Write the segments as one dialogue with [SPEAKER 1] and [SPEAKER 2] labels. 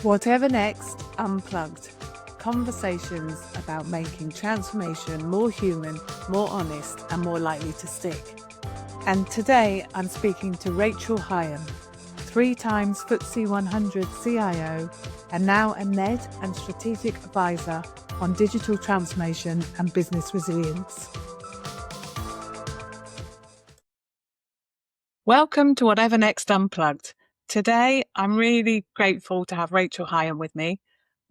[SPEAKER 1] Whatever next, Unplugged. Conversations about making transformation more human, more honest, and more likely to stick. And today I'm speaking to Rachel Higham, 3 times FTSE 100 CIO, and now a NED and strategic advisor on digital transformation and business resilience. Welcome to Whatever Next Unplugged. Today, I'm really grateful to have Rachel Higham with me.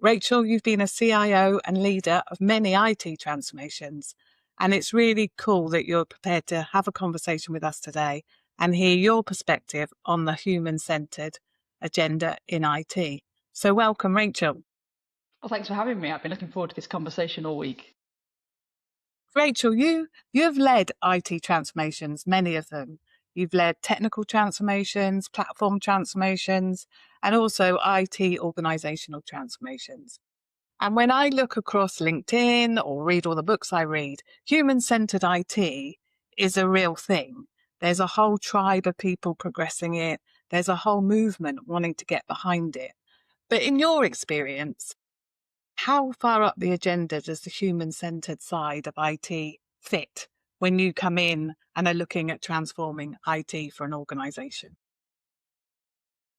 [SPEAKER 1] Rachel, you've been a CIO and leader of many IT transformations, and it's really cool that you're prepared to have a conversation with us today and hear your perspective on the human-centred agenda in IT. So welcome, Rachel.
[SPEAKER 2] Well, thanks for having me. I've been looking forward to this conversation all week.
[SPEAKER 1] Rachel, you've led IT transformations, many of them. You've led technical transformations, platform transformations, and also IT organisational transformations. And when I look across LinkedIn or read all the books I read, human-centred IT is a real thing. There's a whole tribe of people progressing it. There's a whole movement wanting to get behind it. But in your experience, how far up the agenda does the human-centred side of IT fit when you come in and are looking at transforming IT for an organisation?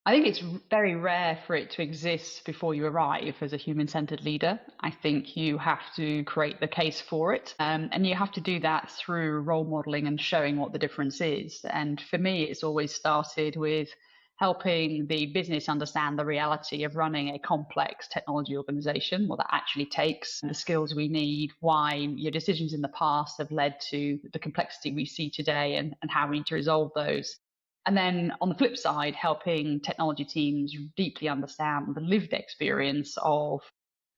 [SPEAKER 2] I think it's very rare for it to exist before you arrive as a human-centered leader. I think you have to create the case for it, and you have to do that through role modeling and showing what the difference is. And for me, it's always started with helping the business understand the reality of running a complex technology organization, what that actually takes, the skills we need, why your decisions in the past have led to the complexity we see today, and how we need to resolve those. And then on the flip side, helping technology teams deeply understand the lived experience of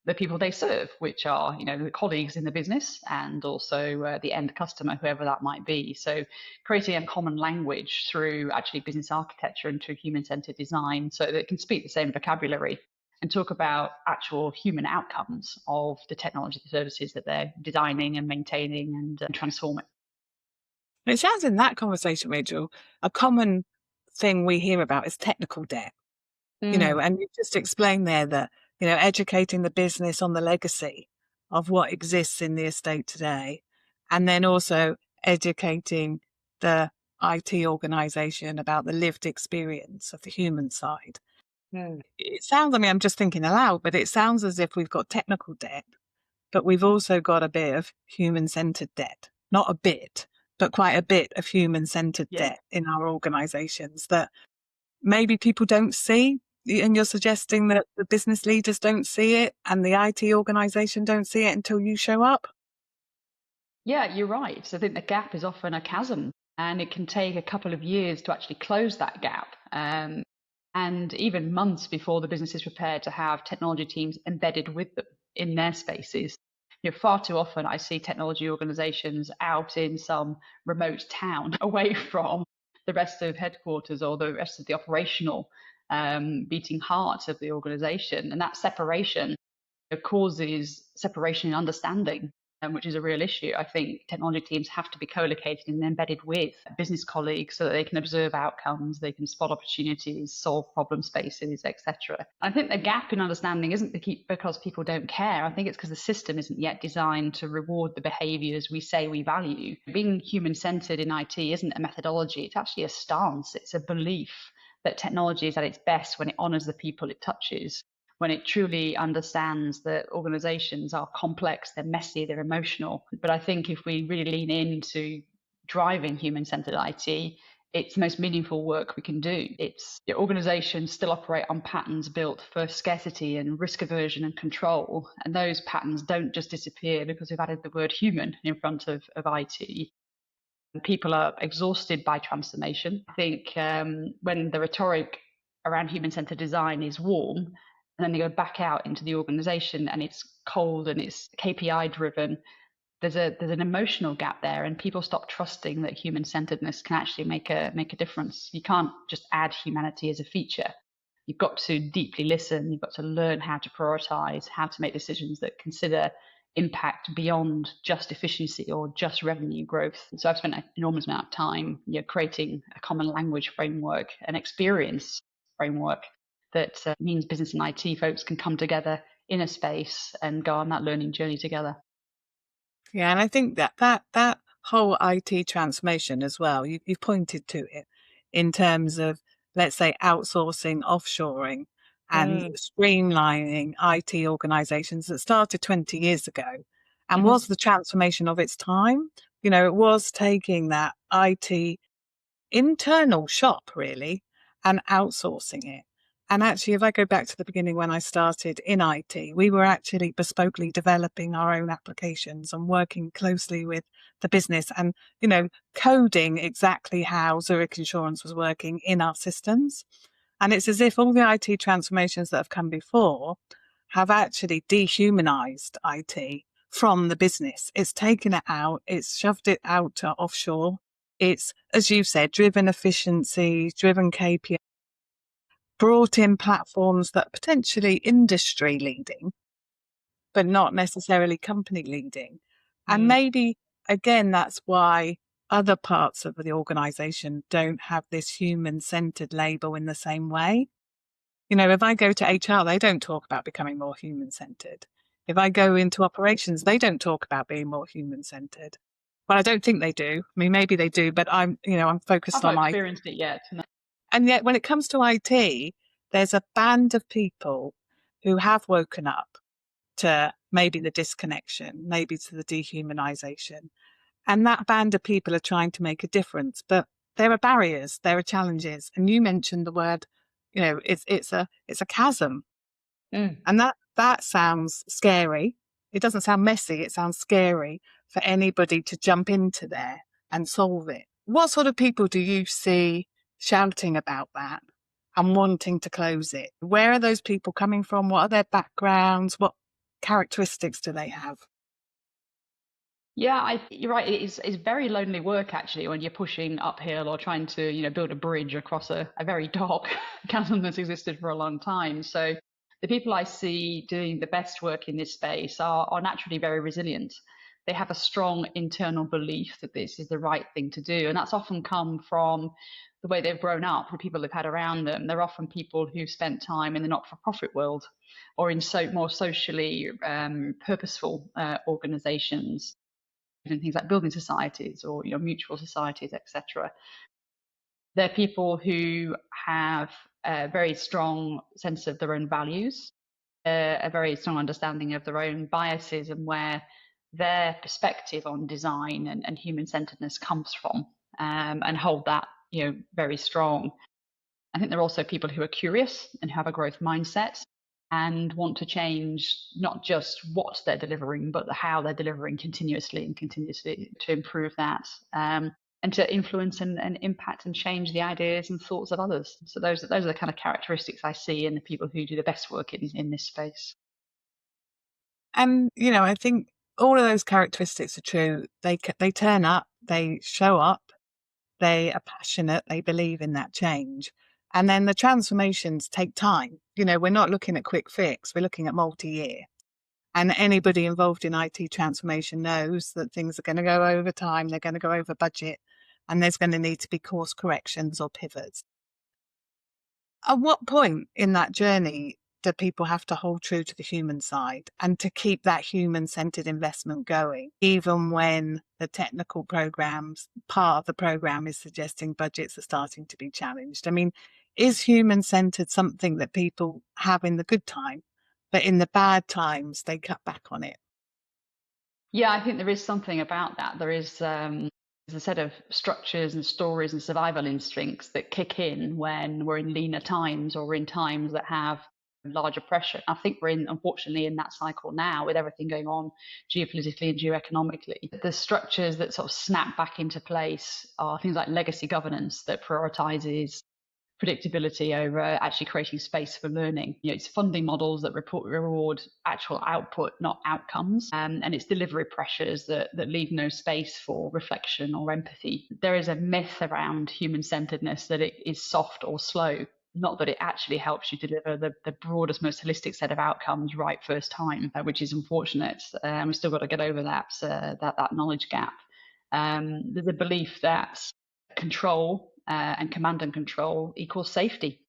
[SPEAKER 2] the people they serve, which are, the colleagues in the business and also the end customer, whoever that might be. So creating a common language through actually business architecture and through human-centered design so that it can speak the same vocabulary and talk about actual human outcomes of the technology services that they're designing and maintaining and transforming.
[SPEAKER 1] It sounds in that conversation, Rachel, a common thing we hear about is technical debt. And you just explained there that, educating the business on the legacy of what exists in the estate today, and then also educating the IT organisation about the lived experience of the human side. It sounds, I'm just thinking aloud, but it sounds as if we've got technical debt, but we've also got a bit of human-centred debt. Not a bit, but quite a bit of human-centred debt in our organisations that maybe people don't see. And you're suggesting that the business leaders don't see it and the IT organisation don't see it until you show up?
[SPEAKER 2] Yeah, you're right. I think the gap is often a chasm, and it can take a couple of years to actually close that gap. And even months before the business is prepared to have technology teams embedded with them in their spaces. Far too often I see technology organizations out in some remote town away from the rest of headquarters or the rest of the operational beating heart of the organization. And that separation causes separation in understanding, which is a real issue. I think technology teams have to be co-located and embedded with business colleagues so that they can observe outcomes, they can spot opportunities, solve problem spaces, etc. I think the gap in understanding isn't because people don't care. I think it's because the system isn't yet designed to reward the behaviors we say we value. Being human-centered in IT isn't a methodology, it's actually a stance, it's a belief that technology is at its best when it honors the people it touches, when it truly understands that organizations are complex, they're messy, they're emotional. But I think if we really lean into driving human-centered IT, it's the most meaningful work we can do. Organizations still operate on patterns built for scarcity and risk aversion and control. And those patterns don't just disappear because we've added the word human in front of IT. People are exhausted by transformation. I think when the rhetoric around human-centered design is warm, and then they go back out into the organization and it's cold and it's KPI driven, there's an emotional gap there, and people stop trusting that human-centeredness can actually make a difference. You can't just add humanity as a feature. You've got to deeply listen. You've got to learn how to prioritize, how to make decisions that consider impact beyond just efficiency or just revenue growth. So I've spent an enormous amount of time creating a common language framework, an experience framework that means business and IT folks can come together in a space and go on that learning journey together.
[SPEAKER 1] Yeah, and I think that whole IT transformation as well, you've pointed to it in terms of, let's say, outsourcing, offshoring, and streamlining IT organizations that started 20 years ago and was the transformation of its time. It was taking that IT internal shop really and outsourcing it. And actually, if I go back to the beginning when I started in IT, we were actually bespokely developing our own applications and working closely with the business and, coding exactly how Zurich Insurance was working in our systems. And it's as if all the IT transformations that have come before have actually dehumanized IT from the business. It's taken it out, it's shoved it out to offshore. It's, as you said, driven efficiency, driven KPI, brought in platforms that are potentially industry leading, but not necessarily company leading. And maybe, again, that's why other parts of the organization don't have this human centered label in the same way. If I go to HR, they don't talk about becoming more human centered. If I go into operations, they don't talk about being more human centered. Well, I don't think they do. I mean, maybe they do, but I'm
[SPEAKER 2] I've
[SPEAKER 1] focused
[SPEAKER 2] not
[SPEAKER 1] on
[SPEAKER 2] experienced it yet.
[SPEAKER 1] and yet, when it comes to IT, there's a band of people who have woken up to maybe the disconnection, maybe to the dehumanization. And that band of people are trying to make a difference. But there are barriers, there are challenges. And you mentioned the word, it's a chasm. And that sounds scary. It doesn't sound messy, it sounds scary for anybody to jump into there and solve it. What sort of people do you see shouting about that and wanting to close it? Where are those people coming from? What are their backgrounds? What characteristics do they have?
[SPEAKER 2] Yeah, you're right. It's very lonely work actually when you're pushing uphill or trying to, build a bridge across a very dark chasm that's existed for a long time. So the people I see doing the best work in this space are naturally very resilient. They have a strong internal belief that this is the right thing to do, and that's often come from the way they've grown up, the people they've had around them. They're often people who've spent time in the not-for-profit world or in more socially purposeful organizations, even things like building societies or mutual societies, etc. They're people who have a very strong sense of their own values, a very strong understanding of their own biases and where their perspective on design and human centeredness comes from, and hold that very strong. I think they're also people who are curious and have a growth mindset and want to change not just what they're delivering, but how they're delivering continuously and continuously to improve that, and to influence and impact and change the ideas and thoughts of others. So those are the kind of characteristics I see in the people who do the best work in this space.
[SPEAKER 1] And, I think all of those characteristics are true. They turn up, they show up, they are passionate, they believe in that change. And then the transformations take time. We're not looking at quick fix, we're looking at multi-year. And anybody involved in IT transformation knows that things are going to go over time, they're going to go over budget, and there's going to need to be course corrections or pivots. At what point in that journey do people have to hold true to the human side and to keep that human-centered investment going, even when the technical programs, part of the program is suggesting budgets are starting to be challenged? I mean, is human-centered something that people have in the good time, but in the bad times, they cut back on it?
[SPEAKER 2] Yeah, I think there is something about that. There's a set of structures and stories and survival instincts that kick in when we're in leaner times or in times that have larger pressure. I think unfortunately, in that cycle now with everything going on geopolitically and geoeconomically. The structures that sort of snap back into place are things like legacy governance that prioritizes predictability over actually creating space for learning. It's funding models that reward actual output, not outcomes, and it's delivery pressures that leave no space for reflection or empathy. There is a myth around human-centeredness that it is soft or slow, not that it actually helps you deliver the broadest, most holistic set of outcomes right first time, which is unfortunate. We've still got to get over that knowledge gap. There's a belief that control and command and control equals safety.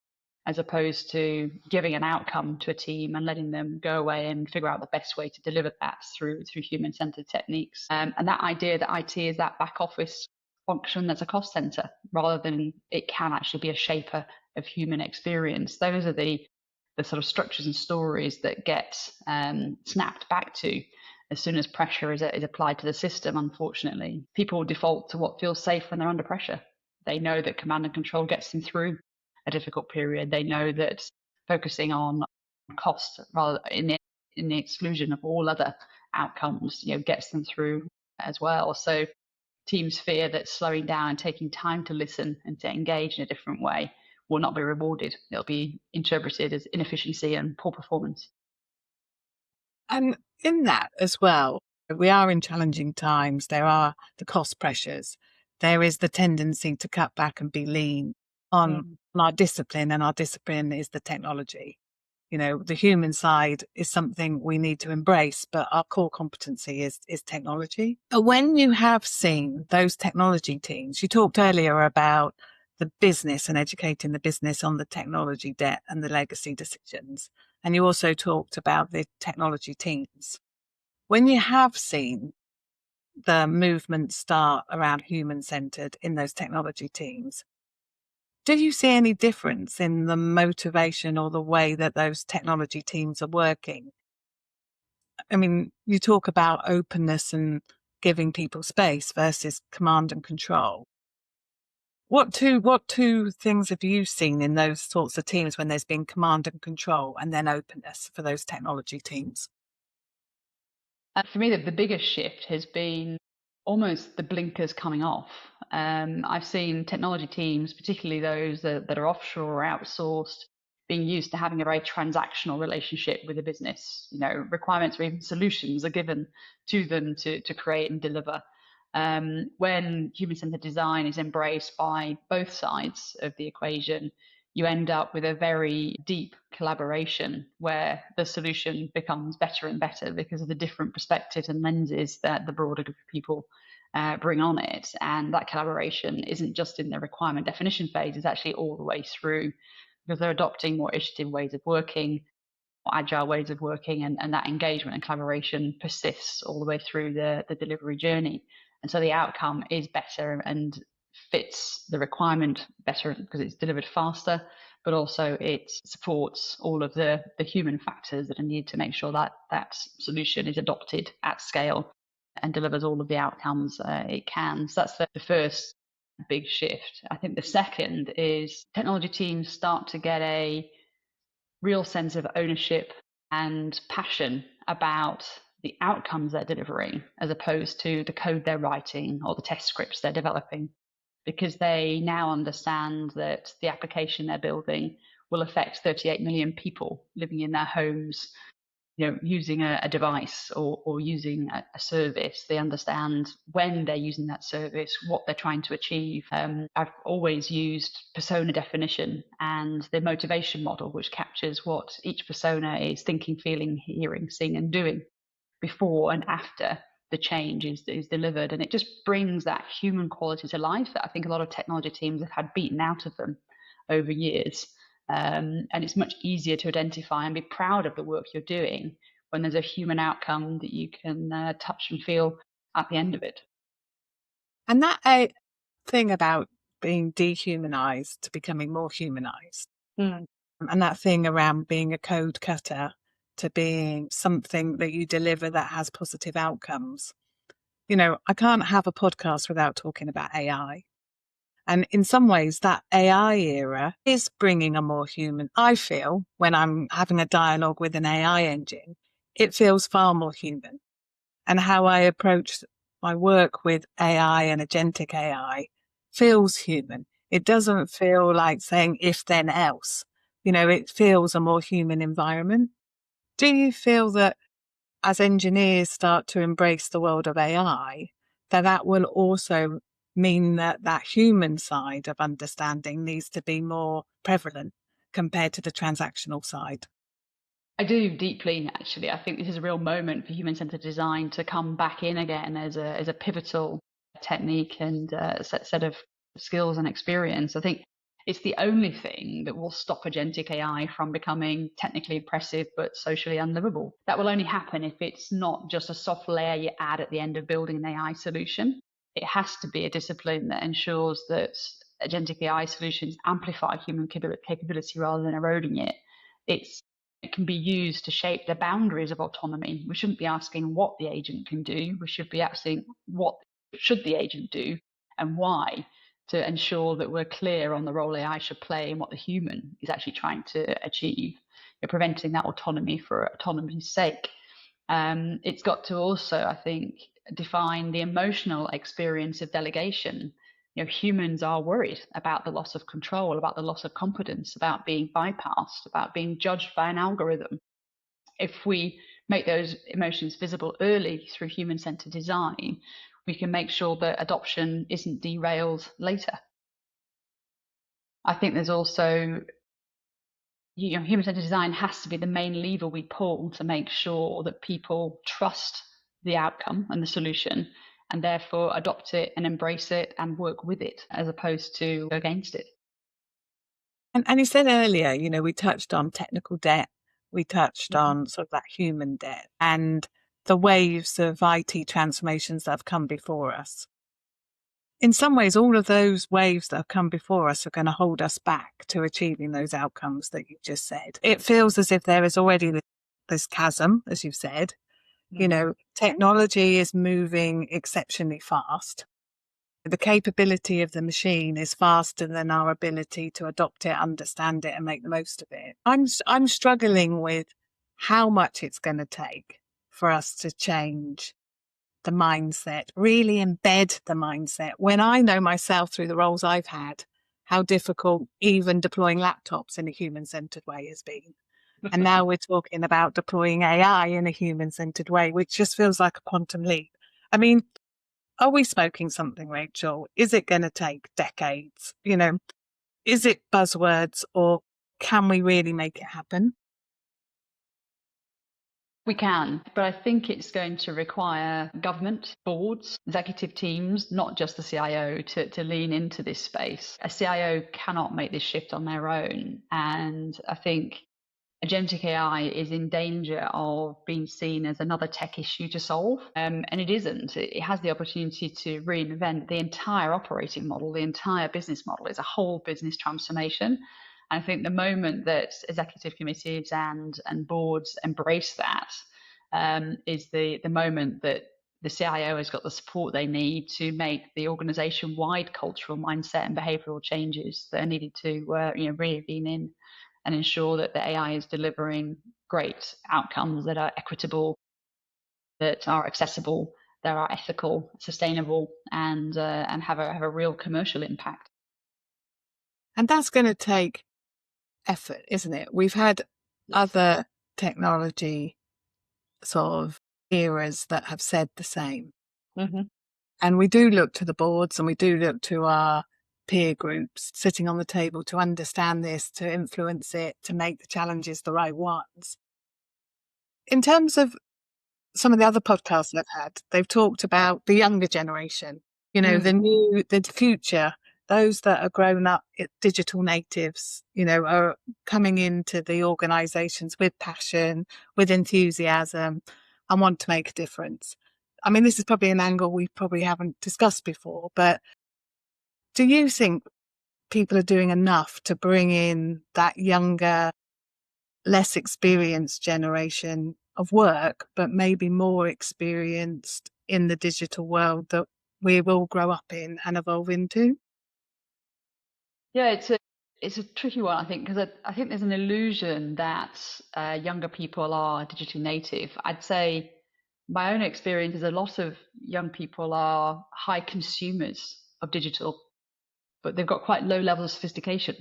[SPEAKER 2] as opposed to giving an outcome to a team and letting them go away and figure out the best way to deliver that through human-centered techniques. And that idea that IT is that back office function that's a cost center, rather than it can actually be a shaper of human experience. Those are the sort of structures and stories that get snapped back to as soon as pressure is applied to the system. Unfortunately, people default to what feels safe when they're under pressure. They know that command and control gets them through a difficult period. They know that focusing on cost rather in the exclusion of all other outcomes, gets them through as well. So teams fear that slowing down and taking time to listen and to engage in a different way will not be rewarded. It'll be interpreted as inefficiency and poor performance.
[SPEAKER 1] And in that as well, we are in challenging times. There are the cost pressures. There is the tendency to cut back and be lean on our discipline, and our discipline is the technology. The human side is something we need to embrace, but our core competency is technology. But when you have seen those technology teams, you talked earlier about the business and educating the business on the technology debt and the legacy decisions. And you also talked about the technology teams. When you have seen the movement start around human-centered in those technology teams, do you see any difference in the motivation or the way that those technology teams are working? I mean, you talk about openness and giving people space versus command and control. What two things have you seen in those sorts of teams when there's been command and control and then openness for those technology teams?
[SPEAKER 2] For me, the biggest shift has been almost the blinkers coming off. I've seen technology teams, particularly those that are offshore or outsourced, being used to having a very transactional relationship with the business. Requirements or even solutions are given to them to create and deliver. When human-centered design is embraced by both sides of the equation, you end up with a very deep collaboration where the solution becomes better and better because of the different perspectives and lenses that the broader group of people bring on it. And that collaboration isn't just in the requirement definition phase, it's actually all the way through, because they're adopting more iterative ways of working, more agile ways of working, and that engagement and collaboration persists all the way through the delivery journey. And so the outcome is better and fits the requirement better because it's delivered faster, but also it supports all of the human factors that are needed to make sure that that solution is adopted at scale and delivers all of the outcomes it can. So that's the first big shift. I think the second is technology teams start to get a real sense of ownership and passion about the outcomes they're delivering as opposed to the code they're writing or the test scripts they're developing, because they now understand that the application they're building will affect 38 million people living in their homes, using a device or using a service. They understand when they're using that service, what they're trying to achieve. I've always used persona definition and the motivation model, which captures what each persona is thinking, feeling, hearing, seeing, and doing before and after the change is delivered. And it just brings that human quality to life that I think a lot of technology teams have had beaten out of them over years. And it's much easier to identify and be proud of the work you're doing when there's a human outcome that you can touch and feel at the end of it.
[SPEAKER 1] And that thing about being dehumanized to becoming more humanized, and that thing around being a code cutter to being something that you deliver that has positive outcomes. I can't have a podcast without talking about AI. And in some ways, that AI era is bringing a more human. I feel when I'm having a dialogue with an AI engine, it feels far more human. And how I approach my work with AI and agentic AI feels human. It doesn't feel like saying if then else. It feels a more human environment. Do you feel that as engineers start to embrace the world of AI, that will also mean that that human side of understanding needs to be more prevalent compared to the transactional side?
[SPEAKER 2] I do deeply, actually. I think this is a real moment for human-centered design to come back in again as a pivotal technique and set of skills and experience. I think It's the only thing that will stop agentic AI from becoming technically impressive but socially unlivable. That will only happen if it's not just a soft layer you add at the end of building an AI solution. It has to be a discipline that ensures that agentic AI solutions amplify human capability rather than eroding it. It can be used to shape the boundaries of autonomy. We shouldn't be asking what the agent can do. We should be asking what should the agent do and why, to ensure that we're clear on the role AI should play and what the human is actually trying to achieve. You're preventing that autonomy for autonomy's sake. It's got to also, I think, define the emotional experience of delegation. Humans are worried about the loss of control, about the loss of competence, about being bypassed, about being judged by an algorithm. If we make those emotions visible early through human-centered design, we can make sure that adoption isn't derailed later. I think there's also, human-centered design has to be the main lever we pull to make sure that people trust the outcome and the solution, and therefore adopt it and embrace it and work with it as opposed to against it.
[SPEAKER 1] And you said earlier, we touched on technical debt, we touched
[SPEAKER 2] Mhm.
[SPEAKER 1] on sort of that human debt and the waves of IT transformations that have come before us. In some ways, all of those waves that have come before us are going to hold us back to achieving those outcomes that you just said. It feels as if there is already this chasm, as you've said. Technology is moving exceptionally fast. The capability of the machine is faster than our ability to adopt it, understand it, and make the most of it. I'm struggling with how much it's going to take for us to change the mindset, really embed the mindset. When I know myself through the roles I've had, how difficult even deploying laptops in a human-centered way has been. And now we're talking about deploying AI in a human-centered way, which just feels like a quantum leap. I mean, are we smoking something, Rachel? Is it going to take decades? Is it buzzwords, or can we really make it happen?
[SPEAKER 2] We can, but I think it's going to require government, boards, executive teams, not just the CIO, to lean into this space. A CIO cannot make this shift on their own. And I think agentic AI is in danger of being seen as another tech issue to solve. And it isn't. It has the opportunity to reinvent the entire operating model, the entire business model. It's a whole business transformation. I think the moment that executive committees and boards embrace that is the moment that the CIO has got the support they need to make the organization-wide cultural mindset and behavioral changes that are needed to really lean in and ensure that the AI is delivering great outcomes that are equitable, that are accessible, that are ethical, sustainable, and have a real commercial impact.
[SPEAKER 1] And that's going to take effort, isn't it? We've had other technology sort of eras that have said the same.
[SPEAKER 2] Mm-hmm.
[SPEAKER 1] And we do look to the boards and we do look to our peer groups sitting on the table to understand this, to influence it, to make the challenges the right ones. In terms of some of the other podcasts I've had, they've talked about the younger generation, the future, those that are grown up digital natives, are coming into the organizations with passion, with enthusiasm, and want to make a difference. I mean, this is probably an angle we probably haven't discussed before, but do you think people are doing enough to bring in that younger, less experienced generation of work, but maybe more experienced in the digital world that we will grow up in and evolve into?
[SPEAKER 2] Yeah, it's a tricky one, I think, because I think there's an illusion that younger people are digitally native. I'd say my own experience is a lot of young people are high consumers of digital, but they've got quite low levels of sophistication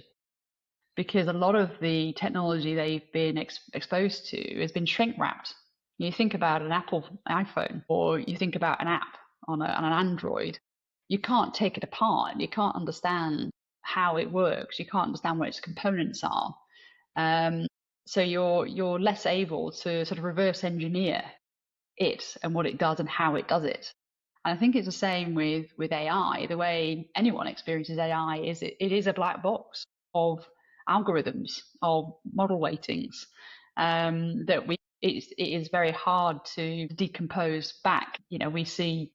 [SPEAKER 2] because a lot of the technology they've been exposed to has been shrink wrapped. You think about an Apple iPhone or you think about an app on an Android, you can't take it apart. You can't understand how it works. You can't understand what its components are. So you're less able to sort of reverse engineer it and what it does and how it does it. And I think it's the same with AI. The way anyone experiences AI is it is a black box. of algorithms, of model weightings, that it is very hard to decompose back. We see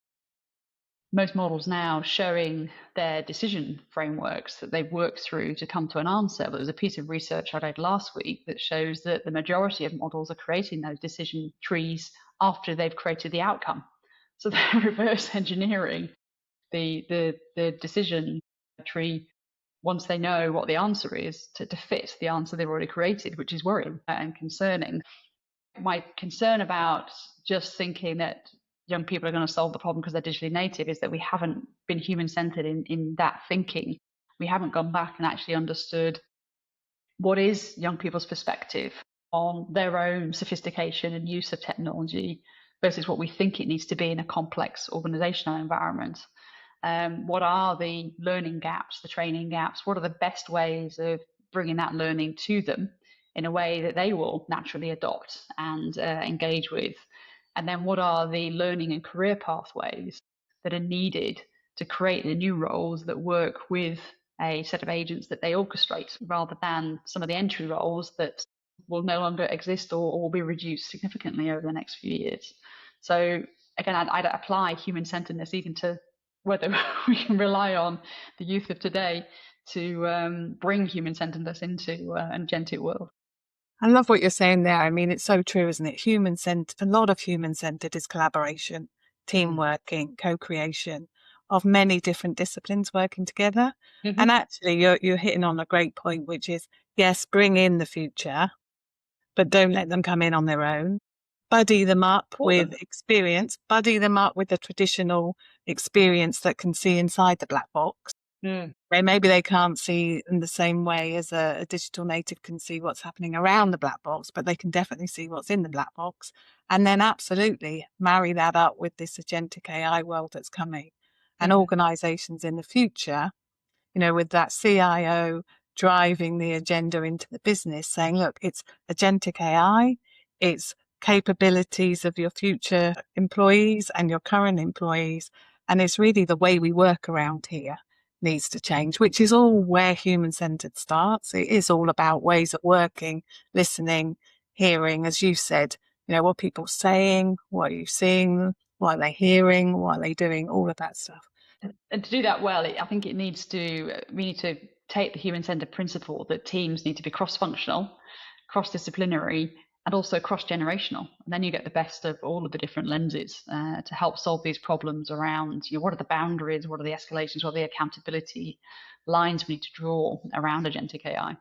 [SPEAKER 2] most models now showing their decision frameworks that they've worked through to come to an answer. But there was a piece of research I did last week that shows that the majority of models are creating those decision trees after they've created the outcome. So they're reverse engineering the decision tree once they know what the answer is to fit the answer they've already created, which is worrying and concerning. My concern about just thinking that young people are going to solve the problem because they're digitally native is that we haven't been human-centered in that thinking. We haven't gone back and actually understood what is young people's perspective on their own sophistication and use of technology versus what we think it needs to be in a complex organizational environment. What are the learning gaps, the training gaps? What are the best ways of bringing that learning to them in a way that they will naturally adopt and engage with? And then what are the learning and career pathways that are needed to create the new roles that work with a set of agents that they orchestrate, rather than some of the entry roles that will no longer exist or will be reduced significantly over the next few years. So again, I'd apply human-centeredness even to whether we can rely on the youth of today to bring human-centeredness into an agentic world.
[SPEAKER 1] I love what you're saying there. I mean, it's so true, isn't it? Human-centered, a lot of human-centered is collaboration, team working, co-creation of many different disciplines working together.
[SPEAKER 2] Mm-hmm.
[SPEAKER 1] And actually, you're hitting on a great point, which is, yes, bring in the future, but don't let them come in on their own. Buddy them up with experience, buddy them up with the traditional experience that can see inside the black box. Maybe they can't see in the same way as a digital native can see what's happening around the black box, but they can definitely see what's in the black box. And then absolutely marry that up with this agentic AI world that's coming. And organizations in the future, with that CIO driving the agenda into the business, saying, look, it's agentic AI, it's capabilities of your future employees and your current employees. And it's really the way we work around here needs to change, which is all where human-centered starts. It is all about ways of working, listening, hearing, as you said, what are people saying, what are you seeing, what are they hearing, what are they doing, all of that stuff.
[SPEAKER 2] And to do that well, I think we need to take the human-centered principle that teams need to be cross-functional, cross-disciplinary, and also cross-generational. And then you get the best of all of the different lenses to help solve these problems around, what are the boundaries, what are the escalations, what are the accountability lines we need to draw around agentic AI.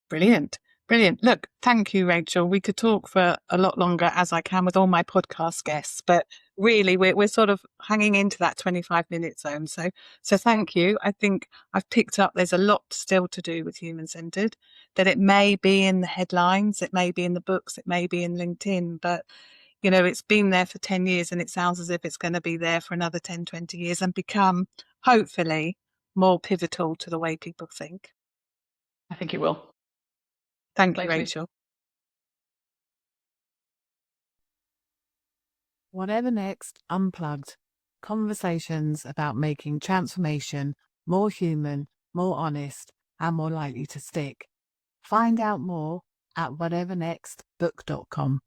[SPEAKER 1] Brilliant. Brilliant. Look, thank you, Rachel. We could talk for a lot longer, as I can with all my podcast guests, but really we're sort of hanging into that 25-minute zone. So thank you. I think I've picked up there's a lot still to do with human-centered, that it may be in the headlines, it may be in the books, it may be in LinkedIn, but it's been there for 10 years and it sounds as if it's going to be there for another 10, 20 years and become, hopefully, more pivotal to the way people think.
[SPEAKER 2] I think it will.
[SPEAKER 1] Thank you, Rachel. Whatever Next, Unplugged. Conversations about making transformation more human, more honest, and more likely to stick. Find out more at whatevernextbook.com.